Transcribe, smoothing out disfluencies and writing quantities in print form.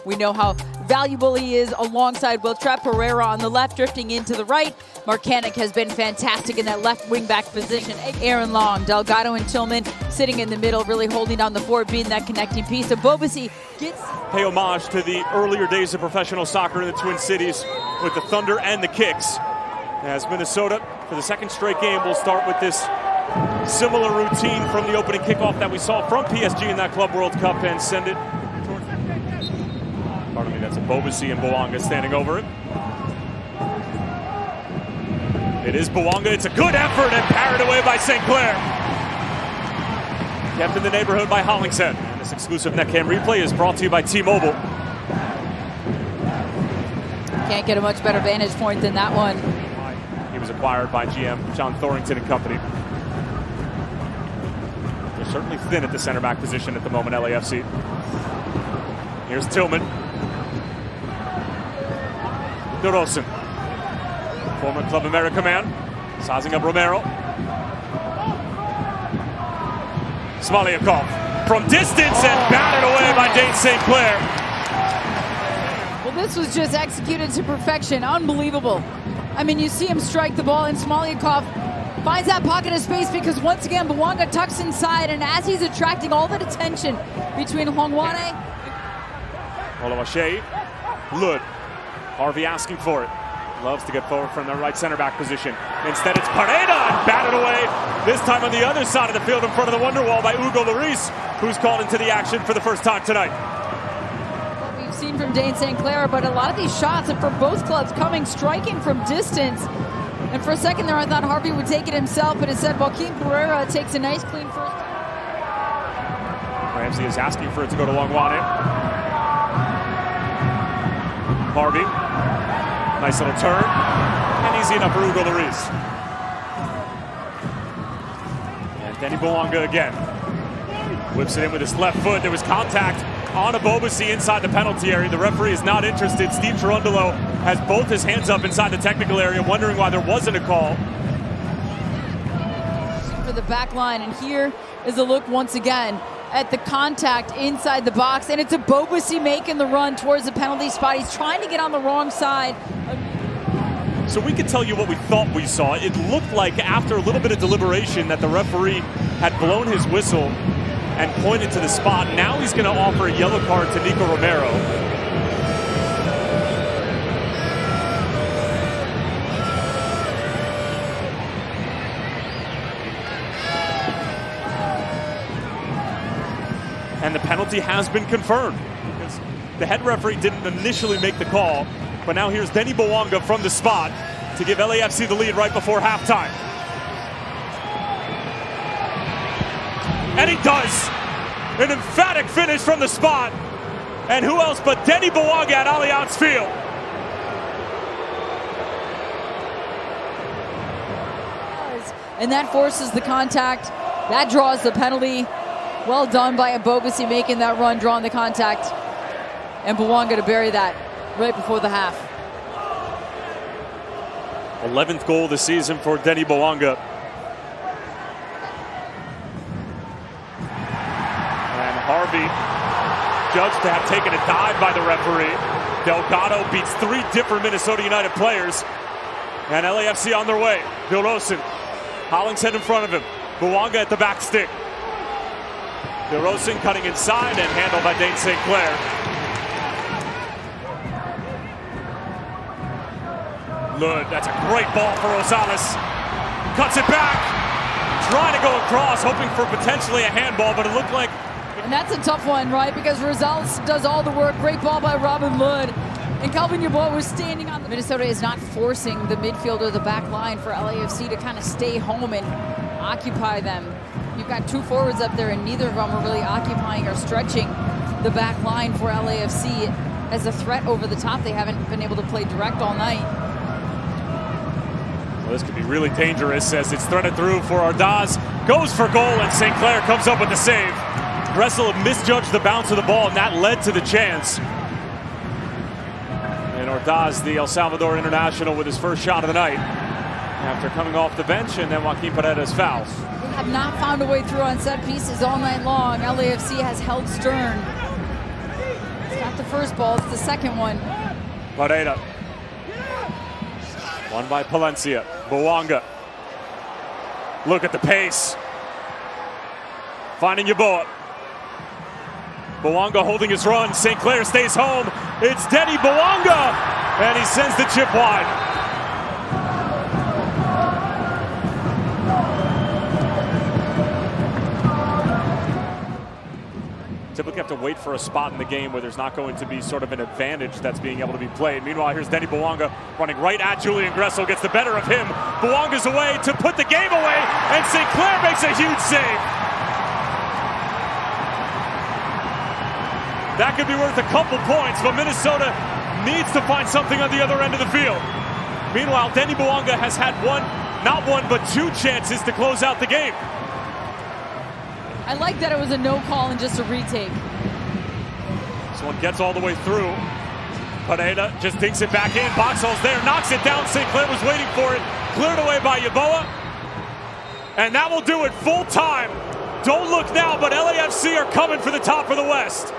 We know how valuable he is alongside Wiltrap. Pereira on the left, drifting into the right. Marcanic has been fantastic in that left wing-back position. Aaron Long, Delgado and Tillman sitting in the middle, really holding down the fort, being that connecting piece. So Bobasi gets... Pay homage to the earlier days of professional soccer in the Twin Cities with the Thunder and the Kicks. As Minnesota, for the second straight game, will start with this similar routine from the opening kickoff that we saw from PSG in that Club World Cup and send it towards... Pardon me, that's a Bobasi and Bouanga standing over it. It is Bouanga, it's a good effort and parried away by St. Clair. Kept in the neighborhood by Hollingshead. And this exclusive Netcam replay is brought to you by T-Mobile. Can't get a much better vantage point than that one. He was acquired by GM John Thorrington and company. They're certainly thin at the center back position at the moment, LAFC. Here's Tillman. DeRosen. Former Club America man. Sizing up Romero. Smoliakov from distance and batted away by Dane St. Clair. Well, this was just executed to perfection. Unbelievable. I mean, you see him strike the ball, and Smoliakov finds that pocket of space because once again, Bouanga tucks inside, and as he's attracting all that attention between Hongwane. Oluwaseyi. Lud. Harvey asking for it. Loves to get forward from the right center back position. Instead, it's Pareda and batted away. This time on the other side of the field in front of the Wonderwall by Hugo Lloris, who's called into the action for the first time tonight. What we've seen from Dane St. Clair, but a lot of these shots are for both clubs coming, striking from distance. And for a second there, I thought Harvey would take it himself, but instead, Joaquin Pereira takes a nice, clean first. Ramsey is asking for it to go to Longwane. Harvey. Nice little turn, and easy enough for Hugo Lloris. And Denny Bouanga again. Whips it in with his left foot. There was contact on a Bobasi inside the penalty area. The referee is not interested. Steve Cherundolo has both his hands up inside the technical area, wondering why there wasn't a call. For the back line, and here is a look once again at the contact inside the box, and it's a Bobasi making the run towards the penalty spot. He's trying to get on the wrong side. So we could tell you what we thought we saw. It looked like after a little bit of deliberation that the referee had blown his whistle and pointed to the spot. Now he's going to offer a yellow card to Nico Romero. And the penalty has been confirmed because the head referee didn't initially make the call, but now here's Denny Bouanga from the spot to give LAFC the lead right before halftime. And he does! An emphatic finish from the spot. And who else but Denny Bouanga at Allianz Field? And that forces the contact. That draws the penalty. Well done by Bobasi making that run, drawing the contact. And Bouanga to bury that right before the half. 11th goal of the season for Denny Bouanga. And Harvey, judged to have taken a dive by the referee. Delgado beats 3 different Minnesota United players. And LAFC on their way. DeRosen, Hollingshead in front of him. Bouanga at the back stick. DeRosen cutting inside and handled by Dane St. Clair. Lud, that's a great ball for Rosales. Cuts it back. Trying to go across, hoping for potentially a handball, but it looked like... And that's a tough one, right? Because Rosales does all the work. Great ball by Robin Lud. And Calvin Yeboah was standing on the... Minnesota is not forcing the midfield or the back line for LAFC to kind of stay home and occupy them. You've got 2 forwards up there, and neither of them are really occupying or stretching the back line for LAFC as a threat over the top. They haven't been able to play direct all night. Well, this could be really dangerous as it's threaded through for Ordaz. Goes for goal, and St. Clair comes up with the save. Gressel misjudged the bounce of the ball, and that led to the chance. And Ordaz, the El Salvador international, with his first shot of the night after coming off the bench, and then Joaquin Pereira's fouls. They have not found a way through on set pieces all night long. LAFC has held stern. He's got the the first ball, it's the second one. Pereira. Won by Palencia. Bouanga. Look at the pace. Finding Yeboah. Bouanga holding his run. St. Clair stays home. It's Denny Bouanga, and he sends the chip wide. Typically have to wait for a spot in the game where there's not going to be sort of an advantage that's being able to be played. Meanwhile, here's Denny Bouanga running right at Julian Gressel, gets the better of him. Bouanga's away to put the game away, and St. Clair makes a huge save. That could be worth a couple points, but Minnesota needs to find something on the other end of the field. Meanwhile, Denny Bouanga has had not one, but two chances to close out the game. I like that it was a no call and just a retake. This one gets all the way through. Pereira just dinks it back in. Boxall's there, knocks it down. St. Clair was waiting for it. Cleared away by Yeboah. And that will do it full time. Don't look now, but LAFC are coming for the top of the West.